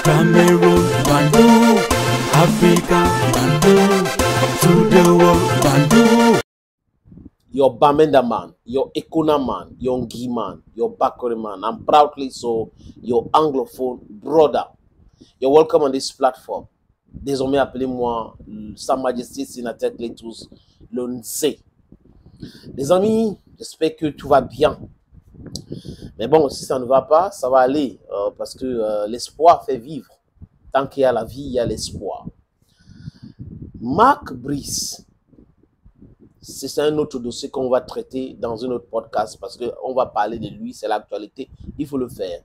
Cameroon, Bandung, Africa, Bandung, to the world, Bandung. Your Bamenda man, your Ekuna man, your Ngi man, your Bakori man, and proudly so, your Anglophone brother. You're welcome on this platform. Désormais, appelez-moi Sa Majesté Sénateur Clétus, le Nse. Les amis, j'espère que tout va bien. Mais bon, si ça ne va pas, ça va aller. Parce que l'espoir fait vivre. Tant qu'il y a la vie, il y a l'espoir. Marc Brice, c'est un autre dossier qu'on va traiter dans un autre podcast parce qu'on va parler de lui, c'est l'actualité. Il faut le faire.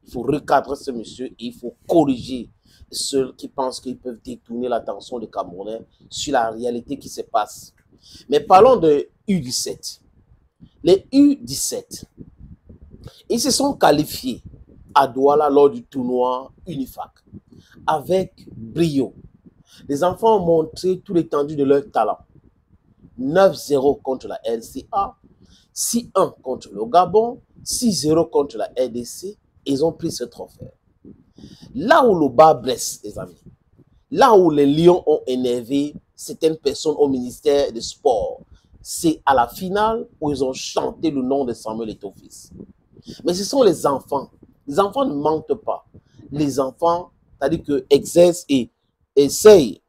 Il faut recadrer ce monsieur et il faut corriger ceux qui pensent qu'ils peuvent détourner l'attention des Camerounais sur la réalité qui se passe. Mais parlons de U17. Les U17, ils se sont qualifiés à Douala lors du tournoi Unifac avec brio. Les enfants ont montré tout l'étendue de leur talent. 9-0 contre la LCA, 6-1 contre le Gabon, 6-0 contre la RDC. Ils ont pris ce trophée. Là où le bas blesse, les amis, là où les Lions ont énervé certaines personnes au ministère des Sports, c'est à la finale où ils ont chanté le nom de Samuel Eto'o-Fils. Mais ce sont les enfants. Les enfants ne mentent pas. Les enfants, c'est-à-dire que exercent et essayent,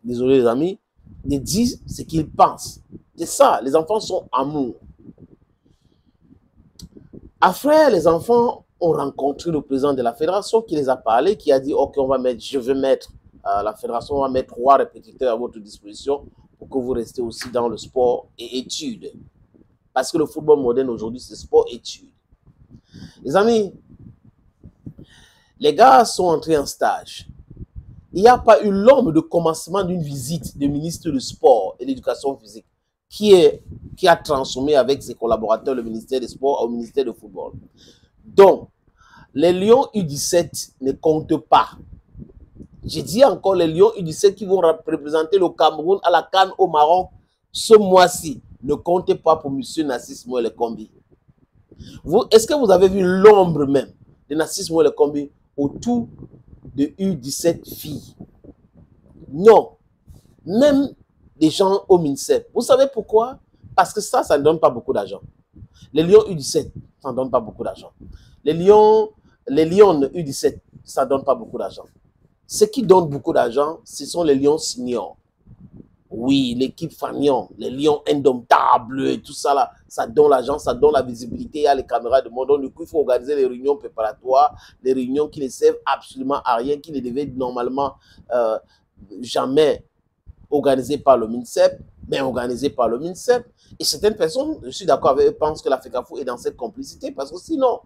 désolé les amis, de dire ce qu'ils pensent. C'est ça, les enfants sont amour. Après, les enfants ont rencontré le président de la fédération qui les a parlé, qui a dit, ok, je vais mettre, la fédération va mettre 3 répétiteurs à votre disposition pour que vous restez aussi dans le sport et études. Parce que le football moderne aujourd'hui, c'est sport et études. Les amis, les gars sont entrés en stage. Il n'y a pas eu l'ombre de commencement d'une visite du ministre du Sport et de l'Éducation physique qui a transformé avec ses collaborateurs le ministère des Sports au ministère du Football. Donc, les Lions U17 ne comptent pas. J'ai dit encore les Lions U17 qui vont représenter le Cameroun à la CAN au Maroc ce mois-ci. Ne comptez pas pour M. Nassis Moelle Kombi. Est-ce que vous avez vu l'ombre même de Nassis Moelle Kombi autour de U17 filles? Non. Même des gens au MINSEP. Vous savez pourquoi? Parce que ça ne donne pas beaucoup d'argent. Les Lions U17, ça ne donne pas beaucoup d'argent. Les Lions U17, ça ne donne pas beaucoup d'argent. Ce qui donne beaucoup d'argent, ce sont les Lions seniors. Oui, l'équipe Fagnon, les Lions indomptables et tout ça là, ça donne l'argent, ça donne la visibilité, il y a les caméras de monde. Donc, du coup, il faut organiser les réunions préparatoires, les réunions qui ne servent absolument à rien, qui ne devaient normalement jamais organisées par le MINSEP, mais organisées par le MINSEP. Et certaines personnes, je suis d'accord avec eux, pensent que la FECAFO est dans cette complicité, parce que sinon,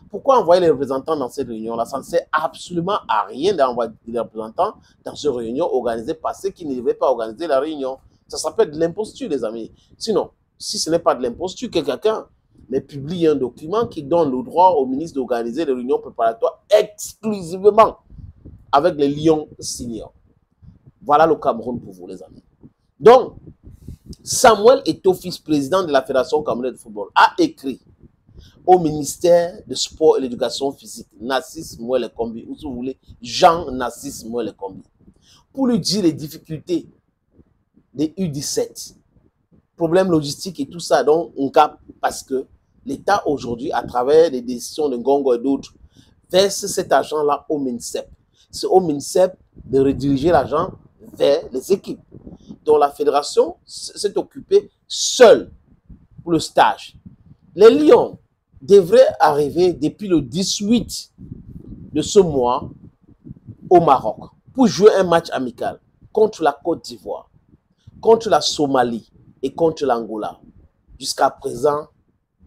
pourquoi envoyer les représentants dans cette réunion-là? Ça ne sert absolument à rien d'envoyer les représentants dans cette réunion organisée par ceux qui ne devaient pas organiser la réunion. Ça s'appelle de l'imposture, les amis. Sinon, si ce n'est pas de l'imposture, que quelqu'un publie un document qui donne le droit au ministre d'organiser les réunions préparatoires exclusivement avec les Lions seniors. Voilà le Cameroun pour vous, les amis. Donc, Samuel Eto'o-Fils, président de la Fédération camerounaise de football, a écrit au ministère de Sport et l'Éducation physique, Nassis Moelle Kombi, ou si vous voulez, Jean Nassis Moelle Kombi, pour lui dire les difficultés des U17, problèmes logistiques et tout ça, donc on capte parce que l'État aujourd'hui, à travers les décisions de Ngongo et d'autres, verse cet argent-là au MINSEP. C'est au MINSEP de rediriger l'argent vers les équipes. Donc la fédération s'est occupée seule pour le stage. Les Lions devraient arriver depuis le 18 de ce mois au Maroc pour jouer un match amical contre la Côte d'Ivoire, contre la Somalie et contre l'Angola. Jusqu'à présent,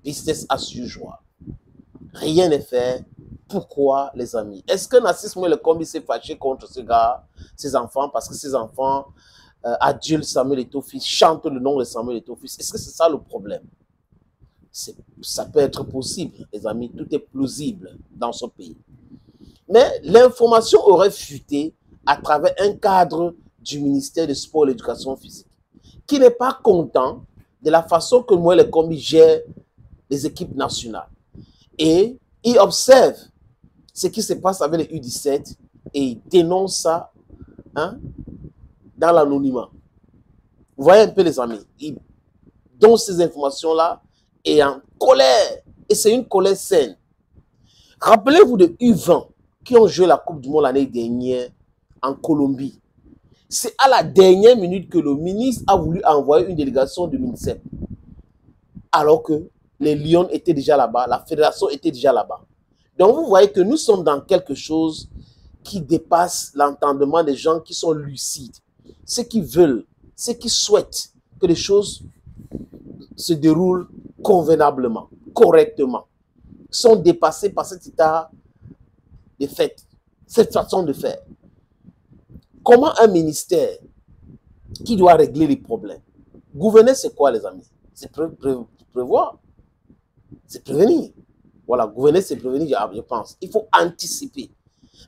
business as usual. Rien n'est fait. Pourquoi, les amis? Est-ce que Nassis Moelle Kombi s'est fâché contre ces gars, ces enfants, parce que ces enfants, adulte Samuel Eto'o-Fils, chantent le nom de Samuel Eto'o-Fils? Est-ce que c'est ça le problème? Ça peut être possible, les amis. Tout est plausible dans ce pays. Mais l'information aurait fuité à travers un cadre du ministère des Sports et de l'Éducation physique qui n'est pas content de la façon que Moelle Kombi gère les équipes nationales. Et il observe ce qui se passe avec les U17 et il dénonce ça, hein, dans l'anonymat. Vous voyez un peu les amis, il donne ces informations-là et en colère. Et c'est une colère saine. Rappelez-vous de U20 qui ont joué la Coupe du Monde l'année dernière en Colombie. C'est à la dernière minute que le ministre a voulu envoyer une délégation du MINSEP. Alors que les Lions étaient déjà là-bas, la fédération était déjà là-bas. Donc vous voyez que nous sommes dans quelque chose qui dépasse l'entendement des gens qui sont lucides. Ceux qui veulent, ceux qui souhaitent que les choses se déroulent convenablement, correctement, sont dépassés par cet état de fait, cette façon de faire. Comment un ministère qui doit régler les problèmes? Gouverner, c'est quoi, les amis? C'est prévoir, c'est prévenir. Voilà, gouverner, c'est prévenir, je pense. Il faut anticiper.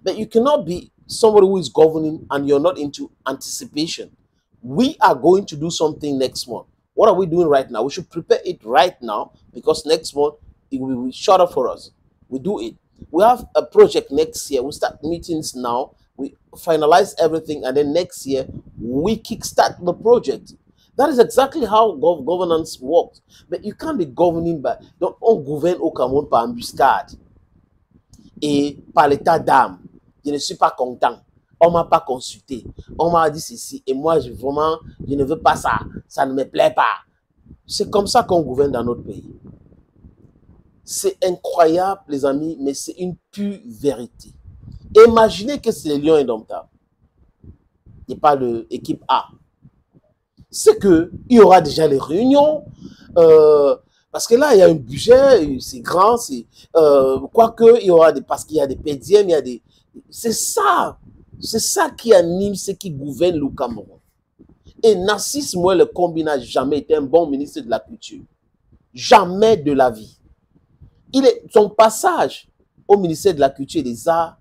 But you cannot be somebody who is governing and you're not into anticipation. We are going to do something next month. What are we doing right now? We should prepare it right now because next month it will be shorter for us. We do it. We have a project next year. We start meetings now. We finalize everything, and then next year we kickstart the project. That is exactly how governance works. But you can't be governing by... Donc, on gouverne au Cameroun par embuscade et par l'état d'âme. Je ne suis pas content. On ne m'a pas consulté. On m'a dit ceci. Et moi, je ne veux pas ça. Ça ne me plaît pas. C'est comme ça qu'on gouverne dans notre pays. C'est incroyable, les amis, mais c'est une pure vérité. Imaginez que c'est les Lions indomptables. Et pas l'équipe A. C'est qu'il y aura déjà les réunions. Parce que là, il y a un budget, c'est grand. Quoique, il y aura parce qu'il y a des pédièmes, il y a des... C'est ça qui anime ce qui gouverne le Cameroun. Et Narcisse Moelle Kombi n'a jamais été un bon ministre de la Culture. Jamais de la vie. Son passage au ministère de la Culture et des Arts,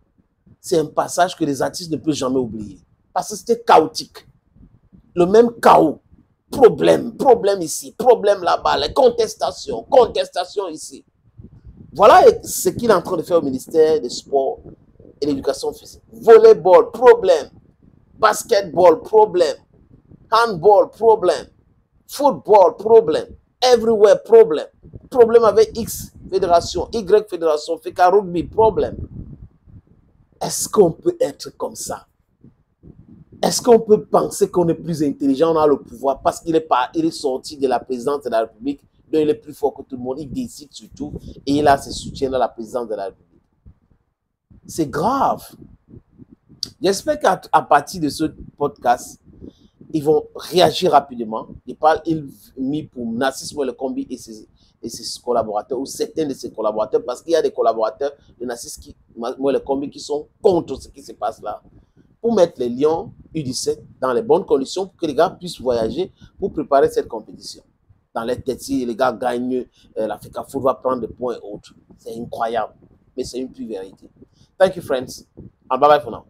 c'est un passage que les artistes ne peuvent jamais oublier. Parce que c'était chaotique. Le même chaos. Problème ici, problème là-bas, les contestations ici. Voilà ce qu'il est en train de faire au ministère des Sports et de l'Éducation physique. Volleyball, problème. Basketball, problème. Handball, problème. Football, problème. Everywhere, problème. Problème avec X fédération, Y fédération, FECA rugby, problème. Est-ce qu'on peut être comme ça? Est-ce qu'on peut penser qu'on est plus intelligent, on a le pouvoir parce qu'il est sorti de la présidence de la République, donc il est plus fort que tout le monde, il décide surtout et il a ses soutiens dans la présidence de la République? C'est grave. J'espère qu'à partir de ce podcast, ils vont réagir rapidement. Il mis pour Narcisse Moelle Kombi et ses collaborateurs, ou certains de ses collaborateurs, parce qu'il y a des collaborateurs de Narcisse Moelle Kombi qui sont contre ce qui se passe là, pour mettre les Lions U17 dans les bonnes conditions pour que les gars puissent voyager pour préparer cette compétition. Dans les têtes, si les gars gagnent, l'Africa Foot va prendre des points et autres. C'est incroyable, mais c'est une pure vérité. Thank you, friends, and bye-bye for now.